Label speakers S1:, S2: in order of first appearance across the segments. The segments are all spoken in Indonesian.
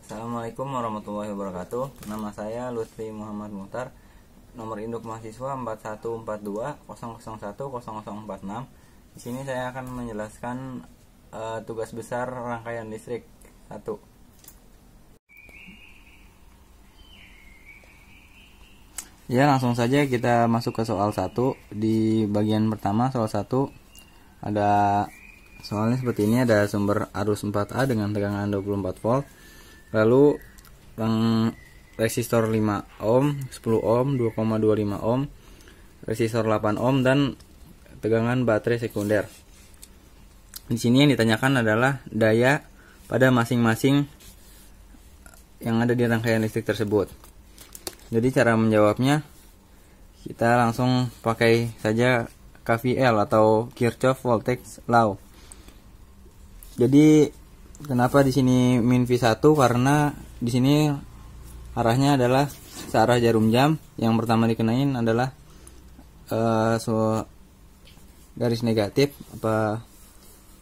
S1: Assalamualaikum warahmatullahi wabarakatuh. Nama saya Lutfi Muhammad Muhtar. Nomor induk mahasiswa 414200100046. Di sini saya akan menjelaskan tugas besar rangkaian listrik 1. Ya, langsung saja kita masuk ke soal 1. Di bagian pertama soal 1 ada soalnya seperti ini, ada sumber arus 4A dengan tegangan 24 volt. Lalu resistor 5 ohm, 10 ohm, 2,25 ohm, resistor 8 ohm dan tegangan baterai sekunder. Di sini yang ditanyakan adalah daya pada masing-masing yang ada di rangkaian listrik tersebut. Jadi cara menjawabnya kita langsung pakai saja KVL atau Kirchhoff Voltage Law. Jadi kenapa di sini min V1? Karena di sini arahnya adalah searah jarum jam. Yang pertama dikenain adalah garis negatif apa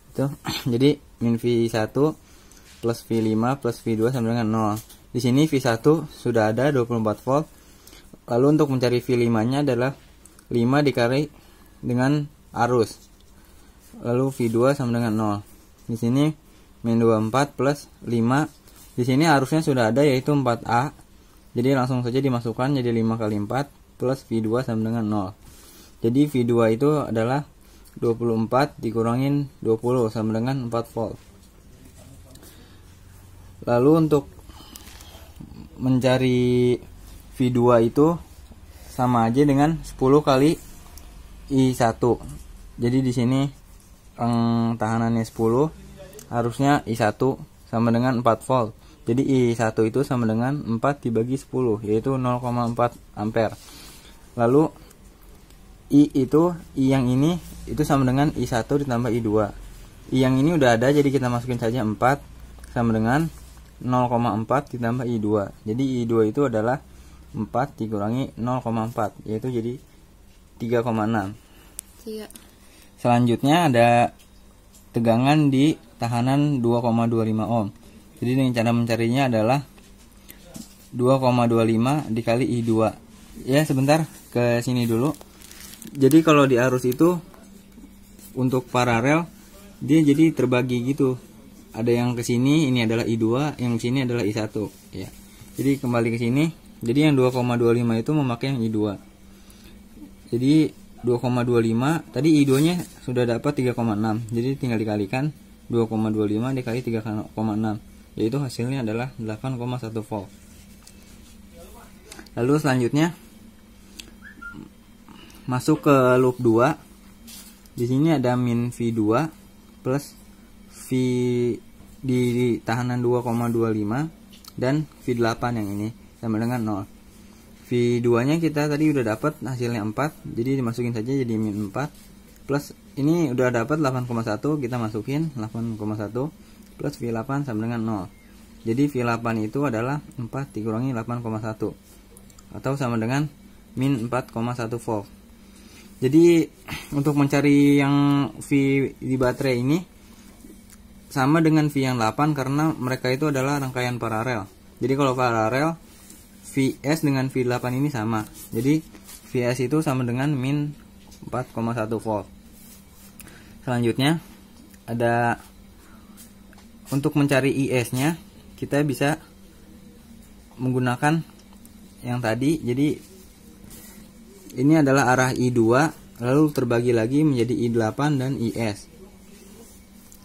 S1: itu. Jadi min V1 plus V5 plus V2 sama dengan 0. Di sini V1 sudah ada 24 volt. Lalu untuk mencari V5-nya adalah 5 dikali dengan arus. Lalu V2 sama dengan 0. Di sini min 24 plus 5. Di sini arusnya sudah ada yaitu 4A. Jadi langsung saja dimasukkan jadi 5 kali 4 plus V2 sama dengan 0. Jadi V2 itu adalah 24 dikurangin 20 sama dengan 4 volt. Lalu untuk mencari V2 itu sama aja dengan 10 kali I1. Jadi di sini tahanannya 10, harusnya I1 sama dengan 4 volt. Jadi I1 itu sama dengan 4 dibagi 10, yaitu 0,4 ampere. Lalu I yang ini itu sama dengan I1 ditambah I2. I yang ini udah ada, jadi kita masukin saja 4 sama dengan 0,4 ditambah I2. Jadi I2 itu adalah 4 dikurangi 0,4, yaitu jadi 3,6. Selanjutnya ada tegangan di tahanan 2,25 ohm. Jadi dengan cara mencarinya adalah 2,25 dikali I2. Ya, sebentar ke sini dulu. Jadi kalau di arus itu untuk paralel dia jadi terbagi gitu. Ada yang ke sini ini adalah I2, yang ke sini adalah I1 ya. Jadi kembali ke sini. Jadi yang 2,25 itu memakai yang I2. Jadi 2,25 tadi I2-nya sudah dapat 3,6. Jadi tinggal dikalikan 2,25 dikali 3,6, yaitu hasilnya adalah 8,1 volt. Lalu selanjutnya masuk ke loop 2. Di sini ada min V2 plus V di tahanan 2,25 dan V8 yang ini sama dengan 0. V2-nya kita tadi udah dapat hasilnya 4, jadi dimasukin saja jadi min 4 plus ini udah dapat 8,1, kita masukin 8,1 plus V8 sama dengan 0. Jadi V8 itu adalah 4 dikurangi 8,1 atau sama dengan min 4,1 volt. Jadi untuk mencari yang V di baterai ini sama dengan V yang 8 karena mereka itu adalah rangkaian paralel. Jadi kalau paralel Vs dengan V8 ini sama. Jadi Vs itu sama dengan min 4,1 volt. Selanjutnya ada untuk mencari Is-nya kita bisa menggunakan yang tadi. Jadi ini adalah arah I2 lalu terbagi lagi menjadi I8 dan Is.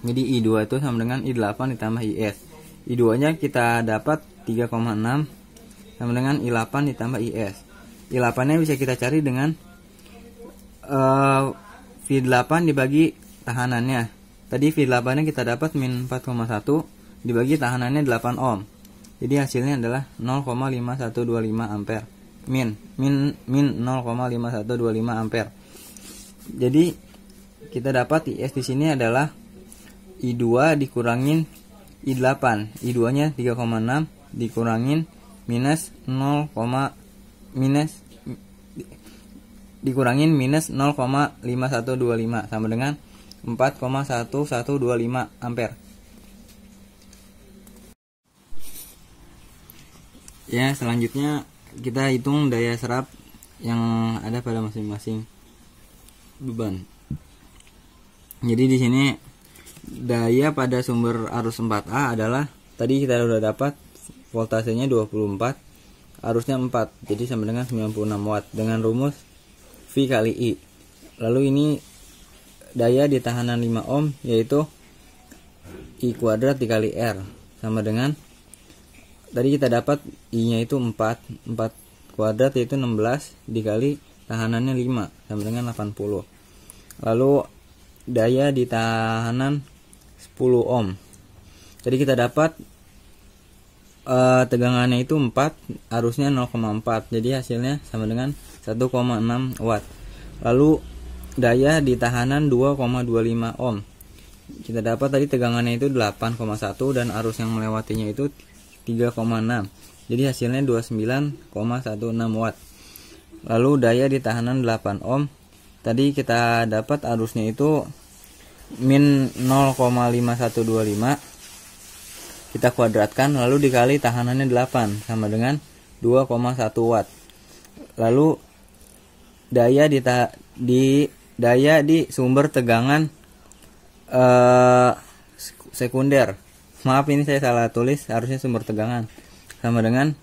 S1: Jadi I2 itu sama dengan I8 ditambah Is. I2-nya kita dapat 3,6 sama dengan I8 ditambah Is. I8-nya bisa kita cari dengan V8 dibagi tahanannya. Tadi V8-nya kita dapat min 4,1 dibagi tahanannya 8 ohm. Jadi hasilnya adalah 0,5125 ampere. Min 0,5125 ampere. Jadi kita dapat Is di sini adalah I2 dikurangin I8. I2-nya 3,6 dikurangin minus 0, dikurangin minus 0,5125 sama dengan 4,1125 ampere. Ya, selanjutnya kita hitung daya serap yang ada pada masing-masing beban. Jadi di sini daya pada sumber arus 4A adalah tadi kita sudah dapat voltasenya 24, arusnya 4, jadi sama dengan 96 watt dengan rumus V kali I. Lalu ini daya di tahanan 5 ohm yaitu I kuadrat dikali R sama dengan tadi kita dapat I nya itu 4 kuadrat yaitu 16 dikali tahanannya 5 sama dengan 80. Lalu daya di tahanan 10 ohm. Jadi kita dapat tegangannya itu 4, arusnya 0,4. Jadi hasilnya sama dengan 1,6 watt. Lalu daya di tahanan 2,25 ohm. Kita dapat tadi tegangannya itu 8,1 dan arus yang melewatinya itu 3,6. Jadi hasilnya 29,16 watt. Lalu daya di tahanan 8 ohm. Tadi kita dapat arusnya itu min 0,5125. Kita kuadratkan lalu dikali tahanannya 8 sama dengan 2,1 watt. Lalu daya di sumber tegangan sekunder. Maaf, ini saya salah tulis, harusnya sumber tegangan. Sama dengan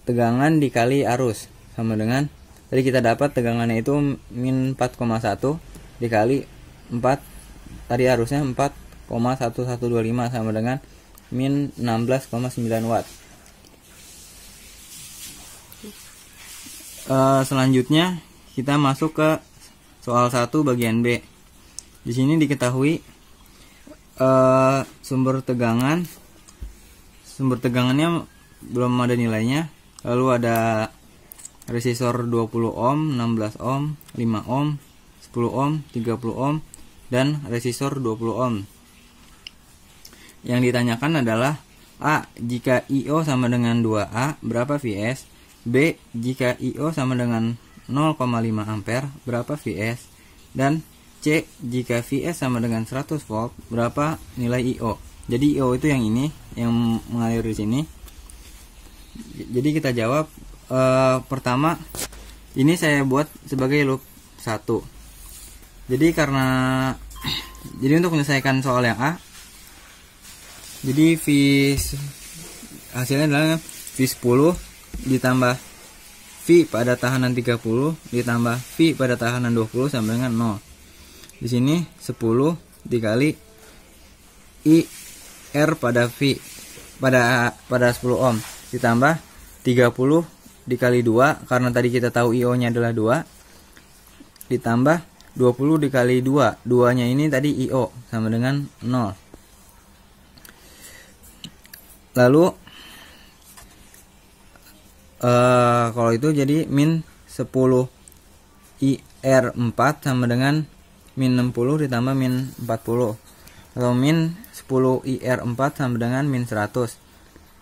S1: tegangan dikali arus sama dengan tadi kita dapat tegangannya itu min 4,1 dikali 4, tadi arusnya 4,1125 sama dengan min 16,9 watt. Selanjutnya kita masuk ke soal 1 bagian B. Di sini diketahui sumber tegangannya belum ada nilainya. Lalu ada resistor 20 ohm, 16 ohm, 5 ohm, 10 ohm, 30 ohm, dan resistor 20 ohm. Yang ditanyakan adalah A. Jika I.O. sama dengan 2A, berapa Vs? B. Jika I.O. sama dengan 0,5 ampere, berapa Vs? Dan C. Jika Vs sama dengan 100 volt, berapa nilai I.O.? Jadi I.O. itu yang ini, yang mengalir di sini. Jadi kita jawab pertama, ini saya buat sebagai loop 1. Jadi untuk menyelesaikan soal yang A, jadi V hasilnya adalah V10 ditambah V pada tahanan 30 ditambah V pada tahanan 20 sama dengan 0. Di sini 10 dikali I R pada V pada 10 ohm ditambah 30 dikali 2 karena tadi kita tahu I.O. nya adalah 2 ditambah 20 dikali 2, 2 nya ini tadi I.O. sama dengan 0. Lalu kalau itu jadi min 10 IR4 sama dengan min 60 ditambah min 40. Atau min 10 IR4 sama dengan min 100.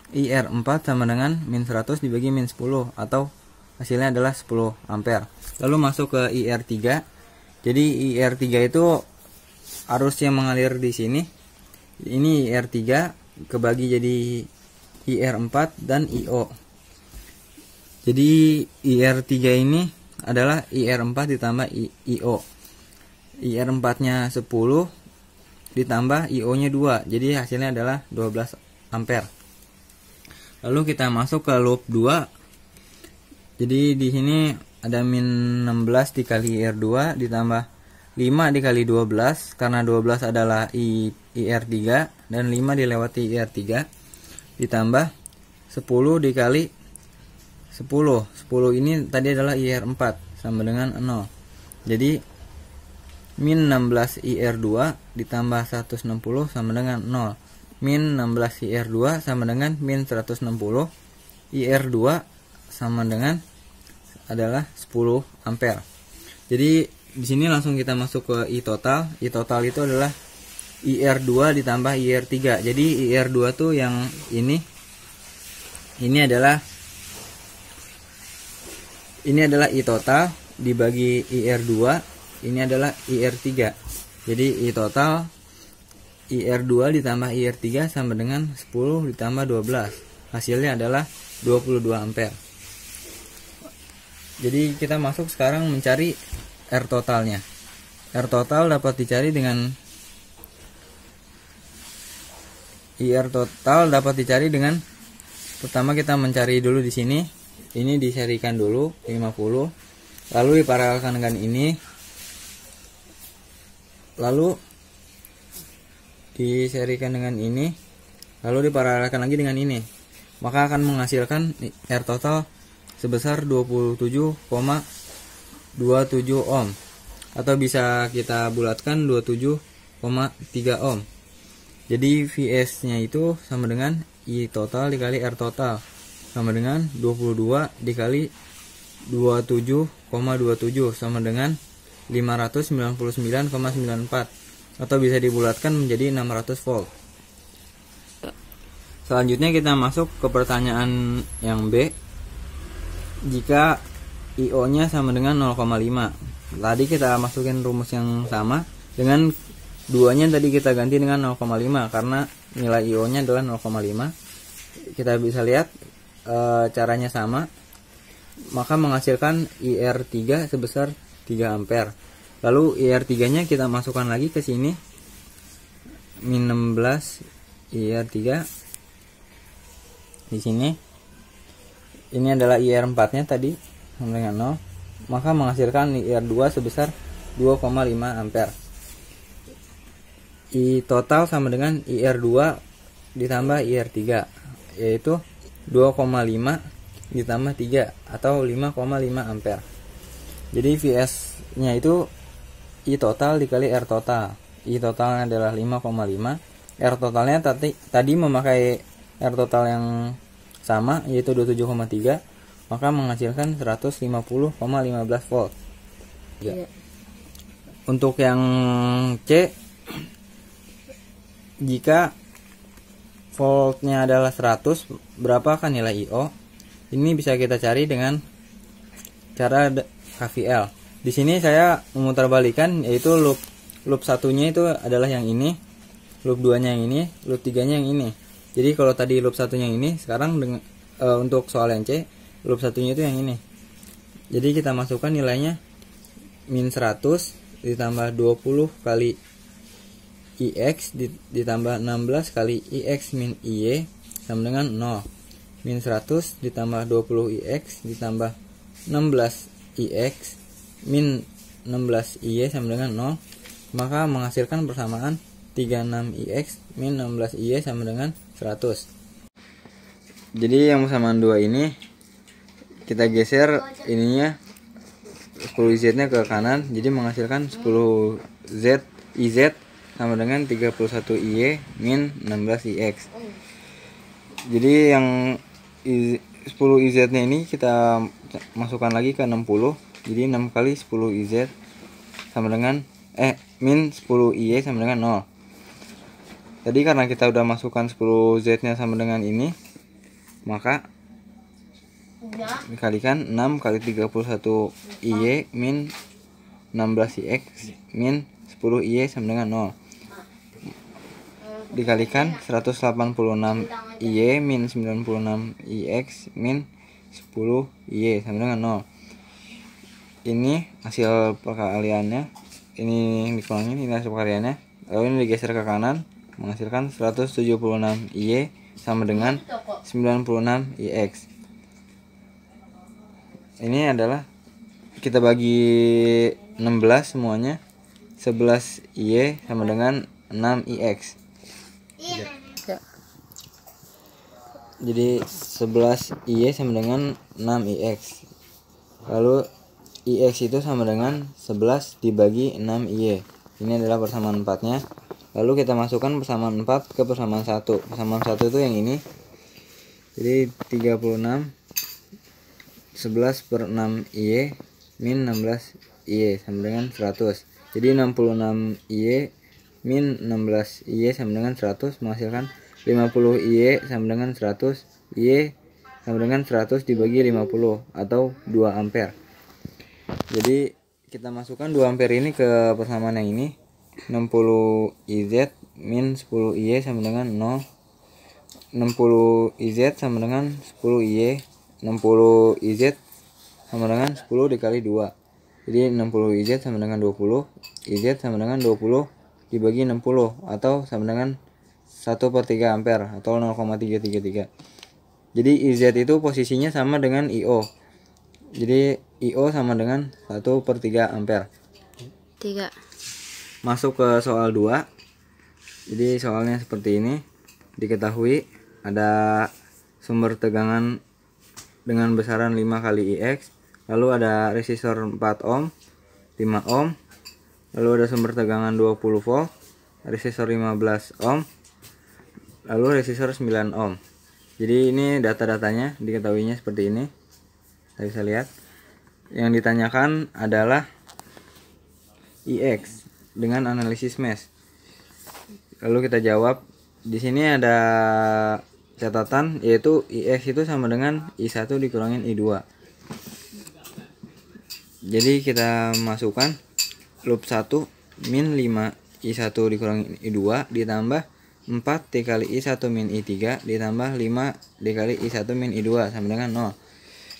S1: IR4 sama dengan min 100 dibagi min 10 atau hasilnya adalah 10 ampere. Lalu masuk ke IR3. Jadi IR3 itu arus yang mengalir di sini. Ini IR3 kebagi jadi IR4 dan IO. Jadi IR3 ini adalah IR4 ditambah IO. IR4 nya 10 ditambah IO nya 2. Jadi hasilnya adalah 12 ampere. Lalu kita masuk ke loop 2. Jadi di sini ada min 16 dikali IR2 ditambah 5 dikali 12 karena 12 adalah IR3 dan 5 dilewati IR3 ditambah 10 dikali 10. 10 ini tadi adalah IR4 sama dengan 0. Jadi min 16 IR2 ditambah 160 sama dengan 0. Min 16 IR2 sama dengan min 160. IR2 sama dengan adalah 10 ampere. Jadi di sini langsung kita masuk ke I total. I total itu adalah IR2 ditambah IR3. Jadi IR2 tuh yang ini adalah I total dibagi IR2, ini adalah IR3. Jadi I total IR2 ditambah IR3 sama dengan 10 ditambah 12. Hasilnya adalah 22 ampere. Jadi kita masuk sekarang mencari R totalnya. R total dapat dicari dengan pertama kita mencari dulu di sini. Ini diserikan dulu 50, lalu diparalelkan dengan ini, lalu diserikan dengan ini, lalu diparalelkan lagi dengan ini, maka akan menghasilkan R total sebesar 27,27 ohm, atau bisa kita bulatkan 27,3 ohm. Jadi Vs nya itu sama dengan I total dikali R total, sama dengan 22 dikali 27,27 sama dengan 599,94, atau bisa dibulatkan menjadi 600 volt. Selanjutnya kita masuk ke pertanyaan yang B. Jika IO nya sama dengan 0,5. Tadi kita masukin rumus yang sama, dengan duanya tadi kita ganti dengan 0,5 karena nilai IO nya adalah 0,5. Kita bisa lihat caranya sama, maka menghasilkan IR3 sebesar 3 ampere. Lalu IR3 nya kita masukkan lagi ke sini, min 16 IR3 di sini. Ini adalah IR4 nya tadi sama dengan 0, maka menghasilkan IR2 sebesar 2,5 ampere. I total sama dengan IR2 ditambah IR3, yaitu 2,5 ditambah 3 atau 5,5 ampere. Jadi Vs nya itu I total dikali R total. I totalnya adalah 5,5. R totalnya tadi memakai R total yang sama, yaitu 27,3, maka menghasilkan 150,15 volt. Ya. Untuk yang C, jika voltnya adalah 100, berapakah nilai IO? Ini bisa kita cari dengan cara KVL. Di sini saya memutarbalikan, yaitu loop satunya itu adalah yang ini, loop 2-nya yang ini, loop 3-nya yang ini. Jadi kalau tadi loop satunya yang ini, sekarang untuk soal yang C, loop satunya itu yang ini. Jadi kita masukkan nilainya min 100 ditambah 20 kali IX ditambah 16 kali IX min IY sama dengan 0. Min 100 ditambah 20 IX ditambah 16 IX min 16 IY sama dengan 0, maka menghasilkan persamaan 36 IX min 16 IY sama dengan 100. Jadi yang persamaan 2 ini kita geser ininya 10Z nya ke kanan, jadi menghasilkan 10Z IZ sama dengan 31 IY min 16 IX. Jadi yang 10 IZ nya ini kita masukkan lagi ke 60, jadi 6 kali 10 IZ sama dengan min 10 IY sama dengan 0. Tadi karena kita udah masukkan 10 Z nya sama dengan ini, maka dikalikan 6 kali 31 IY min 16 IX min 10 IY sama dengan 0, dikalikan 186 IY min 96 IX min 10 IY sama dengan 0. Ini hasil perkaliannya, ini dikurangin, ini hasil perkaliannya, lalu ini digeser ke kanan, menghasilkan 176 IY sama dengan 96 IX. Ini adalah kita bagi 16 semuanya, 11 IY sama dengan 6 IX. Jadi 11 IY sama dengan 6 IX. Lalu IX itu sama dengan 11 dibagi 6 IY. Ini adalah persamaan 4-nya. Lalu kita masukkan persamaan 4 ke persamaan 1. Persamaan 1 itu yang ini. Jadi 36 11 per 6 IY min 16 IY sama dengan 100. Jadi 66 IY min 16 IY sama dengan 100 menghasilkan 50 IY sama dengan 100. IY sama dengan 100 dibagi 50 atau 2 ampere. Jadi kita masukkan 2 ampere ini ke persamaan yang ini. 60 IZ min 10 IY sama dengan 0. 60 IZ sama dengan 10 IY. 60 IZ sama dengan 10 dikali 2. Jadi 60 IZ sama dengan 20. IZ sama dengan 20 dibagi 60 atau sama dengan 1/3 ampere atau 0,333. Jadi IZ itu posisinya sama dengan IO. Jadi IO sama dengan 1/3 ampere.
S2: 3.
S1: Masuk ke soal 2. Jadi soalnya seperti ini. Diketahui ada sumber tegangan dengan besaran 5 kali IX, lalu ada resistor 4 ohm, 5 ohm, lalu ada sumber tegangan 20 volt, resistor 15 ohm, lalu resistor 9 ohm. Jadi ini data-datanya, diketahuinya seperti ini. Kita bisa lihat. Yang ditanyakan adalah IX dengan analisis mesh. Lalu kita jawab. Di sini ada catatan, yaitu IX itu sama dengan I1 dikurangin I2. Jadi kita masukkan loop 1 min 5 I1 dikurangin I2 ditambah 4 dikali I1 min I3 ditambah 5 dikali I1 min I2 sama dengan 0.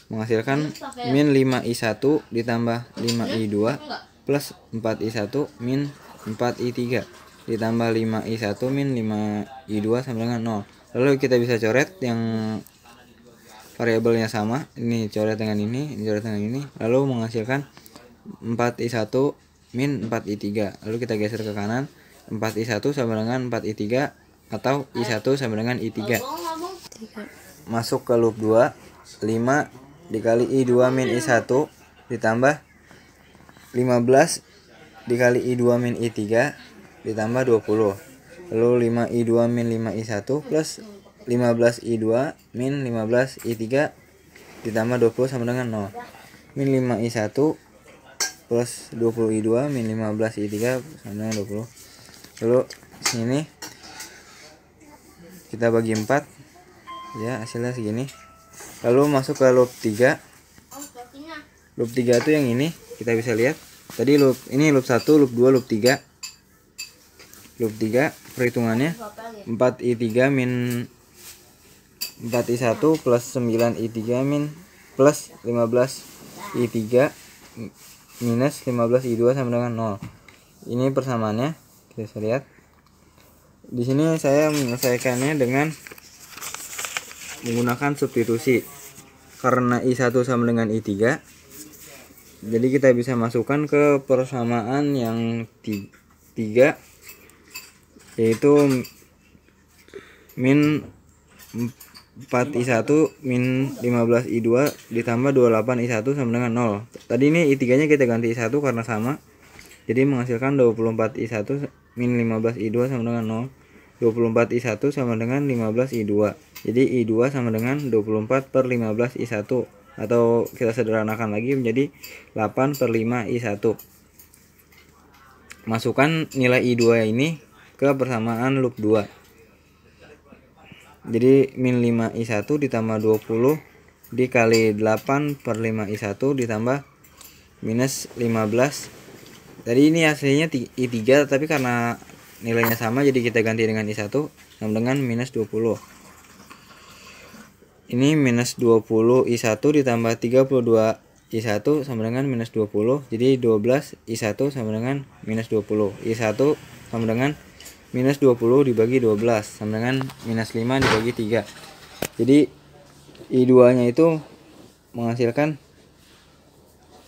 S1: Menghasilkan min 5 I1 ditambah 5 I2 plus 4 I1 min 4 I3 ditambah 5 I1 min 5 I2 sama dengan 0. Lalu kita bisa coret yang variabelnya sama. Ini coret dengan ini coret dengan ini. Lalu menghasilkan 4 I1 min 4 I3. Lalu kita geser ke kanan. 4 I1 sama dengan 4 I3 atau I1 sama dengan I3. Masuk ke loop 2. 5 dikali I2 min I1 ditambah 15 dikali I2 min I3 ditambah 20. Lalu 5 I2 min 5 I1 plus 15 I2 min 15 I3 ditambah 20 sama dengan 0. Min 5 I1 plus 20 I2 min 15 I3 sama dengan 20. Lalu sini kita bagi 4. Ya, hasilnya segini. Lalu masuk ke loop 3. Loop 3 itu yang ini, kita bisa lihat. Tadi loop ini loop 1, loop 2, loop 3. Loop 3 perhitungannya 4 I3 min 4 I1 plus 9 I3 min plus 15 I3 minus 15 I2 sama dengan 0. Ini persamaannya, kita bisa lihat. Di sini saya menyelesaikannya dengan menggunakan substitusi. Karena I1 sama dengan I3, jadi kita bisa masukkan ke persamaan yang 3, yaitu min 4 I1 min 15 I2 ditambah 28 I1 sama dengan 0. Tadi ini I3 nya kita ganti I1 karena sama, jadi menghasilkan 24 I1 min 15 I2 sama dengan 0. 24 I1 sama dengan 15 I2. Jadi I2 sama dengan 24 per 15 I1, atau kita sederhanakan lagi menjadi 8 per 5 I1. Masukkan nilai I2 ini ke persamaan loop 2. Jadi min 5 I1 ditambah 20 dikali 8 per 5 I1 ditambah minus 15. Tadi ini hasilnya I3, tapi karena nilainya sama jadi kita ganti dengan I1 sama dengan minus 20. Ini minus 20 I1 ditambah 32 I1 sama dengan minus 20. Jadi 12 I1 sama dengan minus 20. I1 sama dengan minus 20 dibagi 12 sama dengan minus 5 dibagi 3. Jadi I2 nya itu menghasilkan,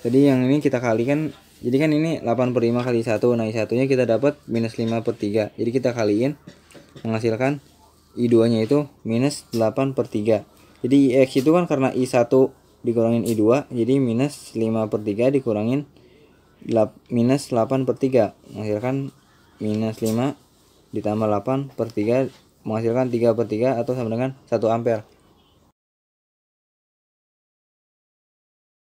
S1: jadi yang ini kita kalikan, jadi kan ini 8 per 5 kali 1. Nah I1 nya kita dapat minus 5 per 3. Jadi kita kaliin, menghasilkan I2 nya itu minus 8 per 3. Jadi IX itu kan karena I1 dikurangin I2, jadi minus 5 per 3 dikurangin minus 8 per 3, menghasilkan minus 5 ditambah 8 per 3 menghasilkan 3 per 3 atau sama dengan 1 ampere.